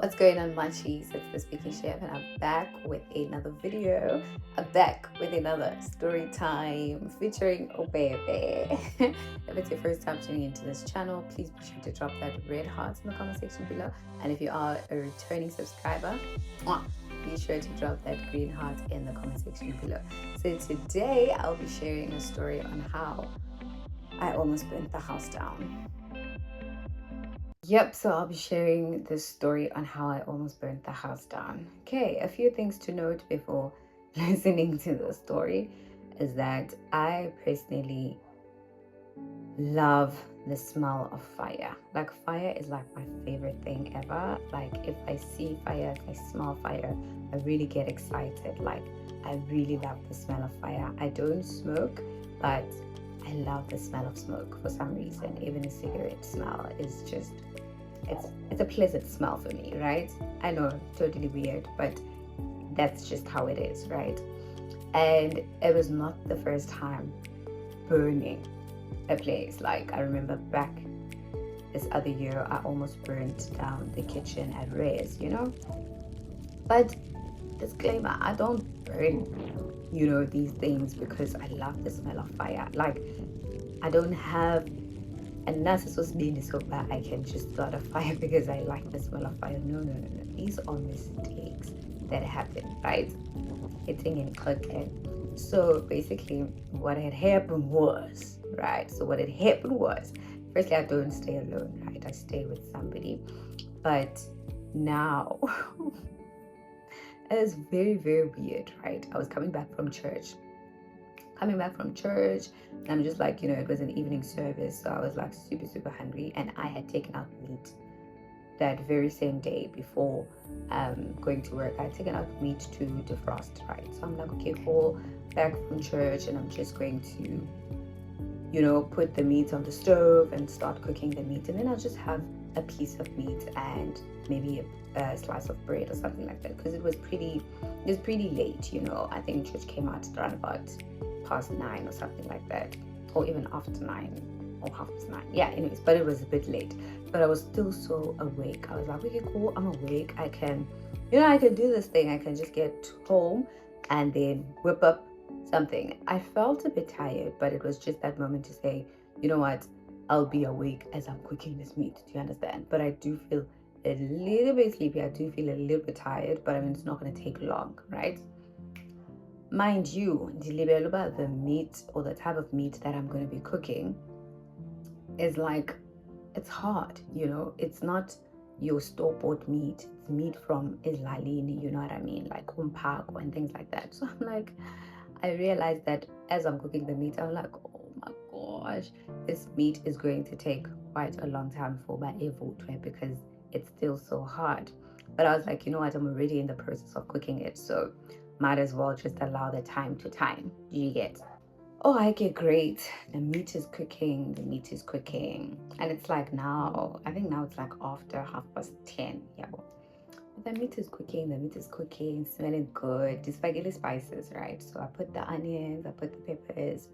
What's going on, munchies? It's the Speaking Chef, and I'm back with another video. I'm back with another story time featuring Obebe. If it's your first time tuning into this channel, please be sure to drop that red heart in the comment section below. And if you are a returning subscriber, be sure to drop that green heart in the comment section below. So today I'll be sharing a story on how I almost burnt the house down. Yep, so I'll be sharing this story on how I almost burnt the house down. Okay, a few things to note before listening to the story is that I personally love the smell of fire. Like, fire is like my favorite thing ever. Like, if I see fire, if I smell fire, I really get excited. Like, I really love the smell of fire. I don't smoke, but I love the smell of smoke for some reason. Even a cigarette smell is just, it's a pleasant smell for me, right? I know, totally weird, but that's just how it is, right? And it was not the first time burning a place. Like, I remember back this other year, I almost burnt down the kitchen at Ray's, But disclaimer, I don't burn these things because I love the smell of fire. Like, I don't have a narcissist so bad I can just start a fire because I like the smell of fire. No. These are mistakes that happen, right? Hitting and clicking. So basically what had happened was, firstly, I don't stay alone, right? I stay with somebody. But now it is very, very weird, right? I was coming back from church, and I'm just like, it was an evening service, so I was like super, super hungry, and I had taken out meat that very same day before going to work. I had taken out meat to defrost, right? So I'm like, okay, cool, back from church, and I'm just going to put the meat on the stove and start cooking the meat, and then I'll just have a piece of meat and maybe a slice of bread or something like that, because it was pretty late. I think church came out around about past 9 or something like that, or even after 9 or 9:30. Yeah, anyways, but it was a bit late, but I was still so awake. I was like, okay, cool, I'm awake, I can do this thing. I can just get home and then whip up something. I felt a bit tired, but it was just that moment to say, you know what, I'll be awake as I'm cooking this meat. Do you understand? But I do feel a little bit sleepy. I do feel a little bit tired, but I mean, it's not going to take long, right? Mind you, the meat or the type of meat that I'm going to be cooking is like, it's hard, it's not your store-bought meat. It's meat from Islalini, you know what I mean, like umpako and things like that. So I'm like, I realized that as I'm cooking the meat, I'm like, oh my gosh, this meat is going to take quite a long time for my evotwe because it's still so hard. But I was like, you know what, I'm already in the process of cooking it, so might as well just allow the time to time. Do you get? Oh, I get great. The meat is cooking, and it's like now, I think now it's like after 10:30. Yeah, but the meat is cooking, smelling good. Just like the spices, right? So I put the onions, I put the peppers,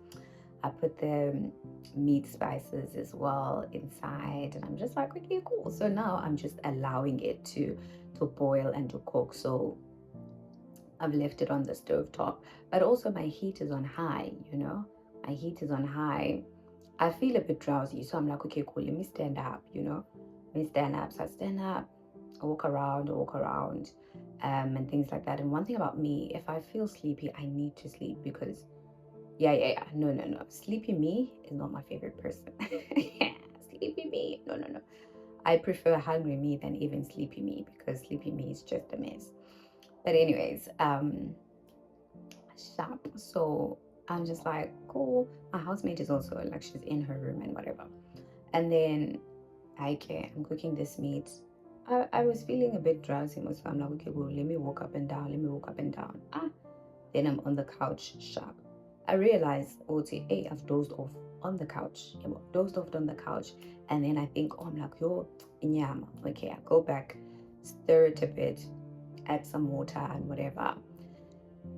I put the meat spices as well inside, and I'm just like, okay, cool. So now I'm just allowing it to boil and to cook. So I've left it on the stove top, but also my heat is on high, my heat is on high. I feel a bit drowsy, so I'm like, okay, cool, let me stand up, let me stand up. So I stand up, I walk around, and things like that. And one thing about me, if I feel sleepy, I need to sleep because no, sleepy me is not my favorite person. Sleepy me, no. I prefer hungry me than even sleepy me, because sleepy me is just a mess. But anyways, sharp. So I'm just like, cool. My housemate is also like, she's in her room and whatever. And then I'm cooking this meat. I was feeling a bit drowsy, so I'm like, okay, well, let me walk up and down. Then I'm on the couch, sharp. I realized, hey, I've dozed off on the couch. And then I think, oh, I'm like, yo, inyama. Okay, I go back, stir it a bit, add some water and whatever.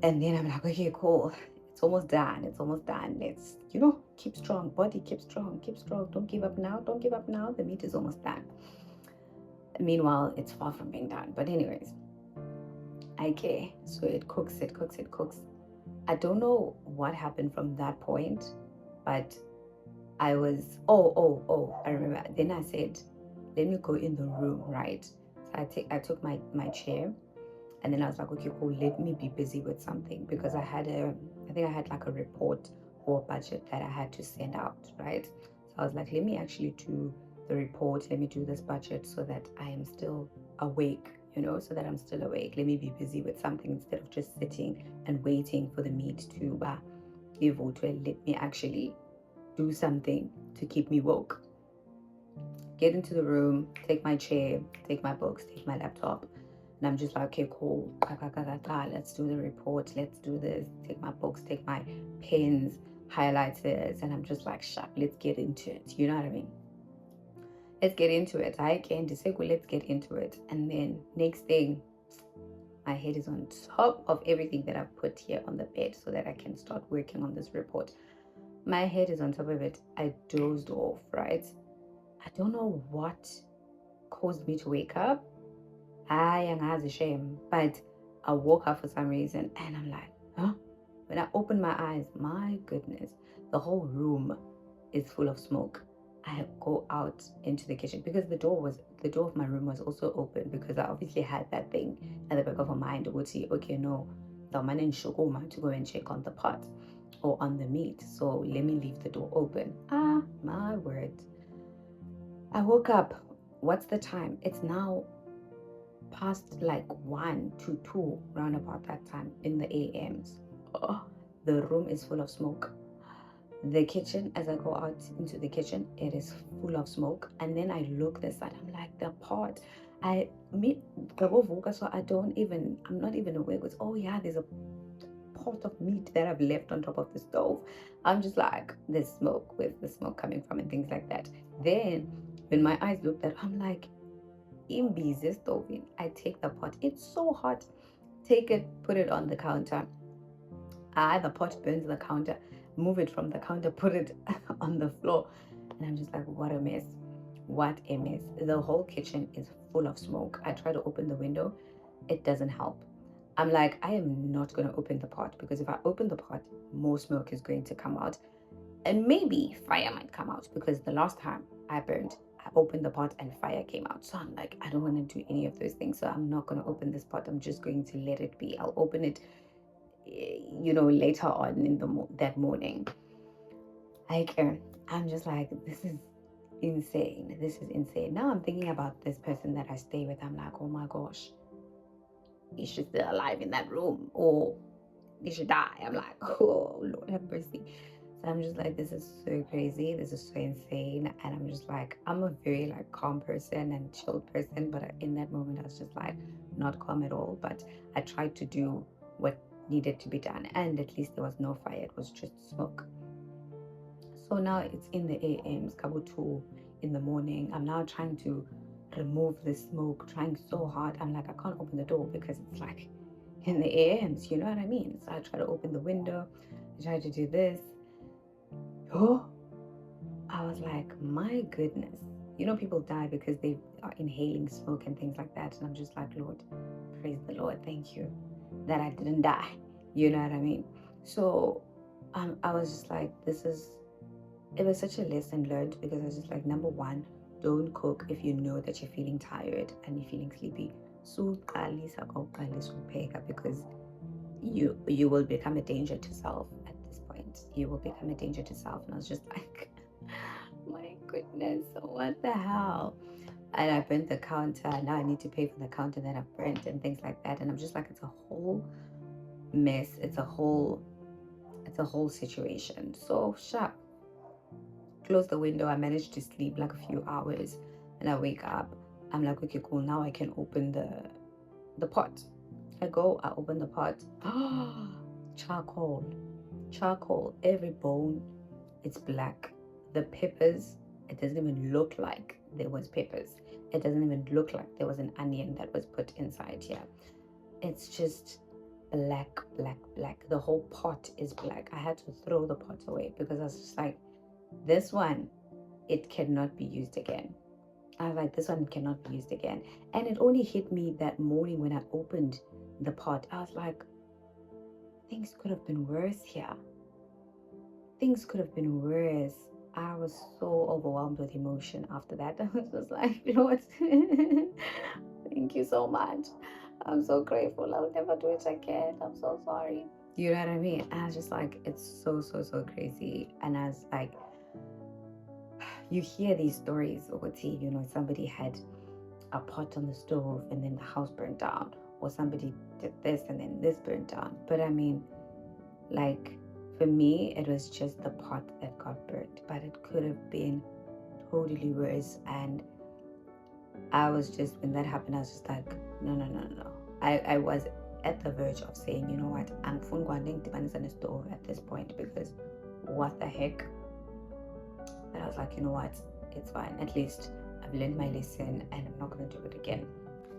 And then I'm like, okay, cool. It's almost done. Let's, keep strong. Body, keep strong. Don't give up now. The meat is almost done. Meanwhile, it's far from being done. But anyways, okay, so it cooks, it cooks, it cooks. I don't know what happened from that point, but I was, I remember. Then I said, let me go in the room, right? So I took my chair, and then I was like, okay, cool, let me be busy with something, because I think I had like a report or a budget that I had to send out, right? So I was like, let me actually do the report, let me do this budget so that I am still awake, so that I'm still awake. Let me be busy with something instead of just sitting and waiting for the meat to give or to let me actually do something to keep me woke. Get into the room, take my chair, take my books, take my laptop, and I'm just like, okay, cool, let's do the report, let's do this. Take my books, take my pens, highlighters, and I'm just like, sharp, let's get into it. You know what I mean? Let's get into it. I can disable, let's get into it. And then next thing, my head is on top of everything that I've put here on the bed so that I can start working on this report. My head is on top of it. I dozed off, right? I don't know what caused me to wake up. I am as a shame, but I woke up for some reason and I'm like, huh? When I opened my eyes, my goodness, the whole room is full of smoke. I go out into the kitchen because the door of my room was also open, because I obviously had that thing at the back of my mind would say, okay, no, the man in Shogoma to go and check on the pot or on the meat. So let me leave the door open. Ah, my word. I woke up. What's the time? It's now past like 1 to 2, round about that time in the AMs. Oh, the room is full of smoke. The kitchen, as I go out into the kitchen, it is full of smoke. And then I look this side, I'm like, the pot. I'm not even aware. It's, oh yeah, there's a pot of meat that I've left on top of the stove. I'm just like, there's smoke. Where's the smoke coming from? And things like that. Then when my eyes looked at, I'm like, imbize stove. I take the pot. It's so hot. Take it, put it on the counter. The pot burns the counter. Move it from the counter, put it on the floor. And I'm just like, what a mess. What a mess. The whole kitchen is full of smoke. I try to open the window. It doesn't help. I'm like, I am not going to open the pot, because if I open the pot, more smoke is going to come out. And maybe fire might come out, because the last time I opened the pot and fire came out. So I'm like, I don't want to do any of those things. So I'm not going to open this pot. I'm just going to let it be. I'll open it, later on in that morning. I'm just like, this is insane. This is insane. Now I'm thinking about this person that I stay with. I'm like, oh my gosh, is she still alive in that room, or did she die? I'm like, oh Lord have mercy. So I'm just like, this is so crazy. This is so insane. And I'm just like, I'm a very like calm person and chilled person, but in that moment I was just like not calm at all. But I tried to do what needed to be done, and at least there was no fire. It was just smoke. So now it's in the AMs, Cabo 2 in the morning. I'm now trying to remove the smoke, trying so hard. I'm like, I can't open the door because it's like in the AMs, you know what I mean? So I try to open the window, I try to do this. Oh, I was like, my goodness. People die because they are inhaling smoke and things like that. And I'm just like, Lord, praise the Lord. Thank you that I didn't die. You know what I mean? So I was just like, it was such a lesson learned, because I was just like, number one, don't cook if you know that you're feeling tired and you're feeling sleepy. So because you will become a danger to self at this point. You will become a danger to self. And I was just like, my goodness, what the hell? And I burnt the counter. Now I need to pay for the counter that I've burnt and things like that. And I'm just like, it's a whole mess. It's a whole situation. So sharp. Close the window. I managed to sleep like a few hours, and I wake up. I'm like, okay, cool. Now I can open the pot. I open the pot. Charcoal. Every bone, it's black. The peppers, it doesn't even look like there was peppers. It doesn't even look like there was an onion that was put inside here. It's just black. The whole pot is black. I had to throw the pot away because I was just like, this one, it cannot be used again. I was like, this one cannot be used again. And it only hit me that morning when I opened the pot. I was like, things could have been worse here. Things could have been worse. I was so overwhelmed with emotion after that. I was just like, you know what? Thank you so much. I'm so grateful. I'll never do it again. I'm so sorry. You know what I mean? And I was just like, it's so, so, so crazy. And I was like, you hear these stories over tea, somebody had a pot on the stove and then the house burned down, or somebody did this and then this burned down. But I mean, like, for me, it was just the pot that got burnt, but it could have been totally worse. And I was just, when that happened, I was just like, no. I was at the verge of saying, you know what, I'm on the stove at this point, because what the heck. But I was like, you know what, it's fine. At least I've learned my lesson and I'm not going to do it again.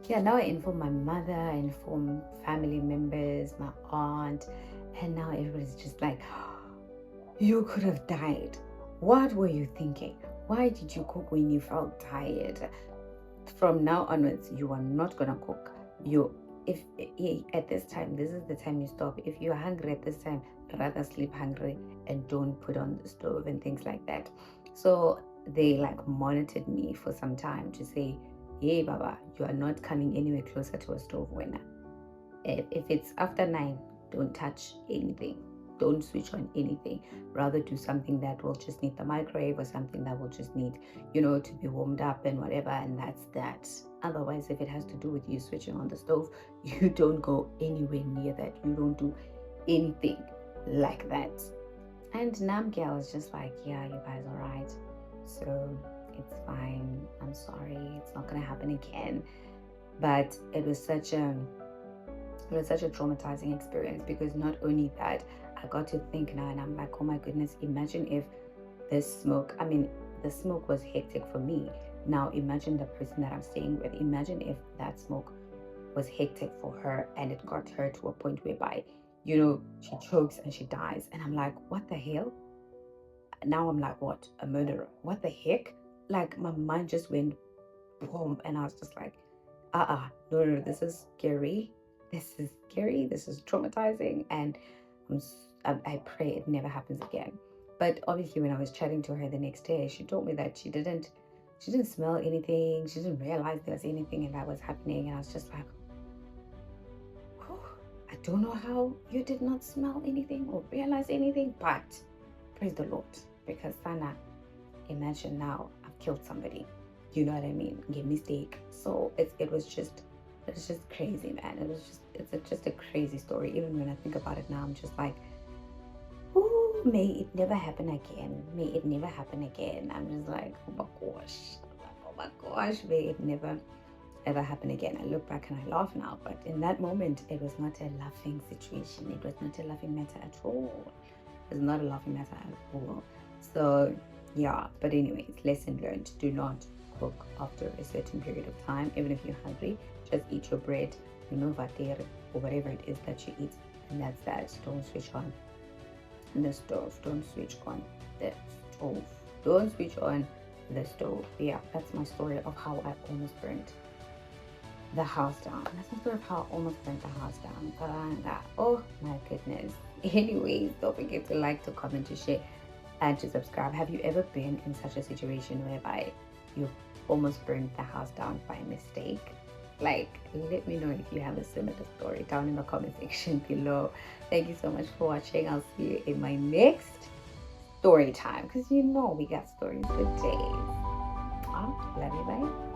Yeah, now I inform my mother, I inform family members, my aunt, and now everybody's just like, you could have died. What were you thinking? Why did you cook when you felt tired? From now onwards, you are not going to cook. If at this time, this is the time you stop. If you're hungry at this time, rather sleep hungry and don't put on the stove and things like that. So they like monitored me for some time to say, hey Baba, you are not coming anywhere closer to a stove winner. If it's after 9, don't touch anything. Don't switch on anything. Rather do something that will just need the microwave, or something that will just need, to be warmed up and whatever, and that's that. Otherwise, if it has to do with you switching on the stove, you don't go anywhere near that. You don't do anything like that. And Namke, I was just like, yeah, you guys are right. So it's fine. I'm sorry. It's not gonna happen again. But it was such a traumatizing experience, because not only that, I got to think now, and I'm like, oh my goodness, imagine if the smoke was hectic for me. Now imagine the person that I'm staying with. Imagine if that smoke was hectic for her and it got her to a point whereby, she chokes and she dies. And I'm like, what the hell? Now I'm like, what? A murderer? What the heck? Like, my mind just went boom, and I was just like, no, this is scary. This is scary. This is traumatizing. And I pray it never happens again. But obviously, when I was chatting to her the next day, she told me that she didn't smell anything. She didn't realize there was anything and that was happening. And I was just like, I don't know how you did not smell anything or realize anything, but praise the Lord, because Sana, imagine now I've killed somebody. You know what I mean? Get mistake. So it was just crazy, man. It's just a crazy story. Even when I think about it now, I'm just like, oh, may it never happen again. May it never happen again. I'm just like, oh my gosh, may it never ever happen again. I look back and I laugh now, but in that moment, it was not a laughing situation. It was not a laughing matter at all. It was not a laughing matter at all. So yeah, but anyways, lesson learned. Do not cook after a certain period of time. Even if you're hungry, just eat your bread, vater, or whatever it is that you eat, and that's that. Don't switch on the stove. Don't switch on the stove. Don't switch on the stove. Yeah, that's my story of how I almost burnt the house down. That's my story of how I almost burnt the house down. Oh my goodness. Anyways, don't forget to like, to comment, to share, and to subscribe. Have you ever been in such a situation whereby you almost burned the house down by mistake? Like, let me know if you have a similar story down in the comment section below. Thank you so much for watching. I'll see you in my next story time, because we got stories for days. Love you, bye.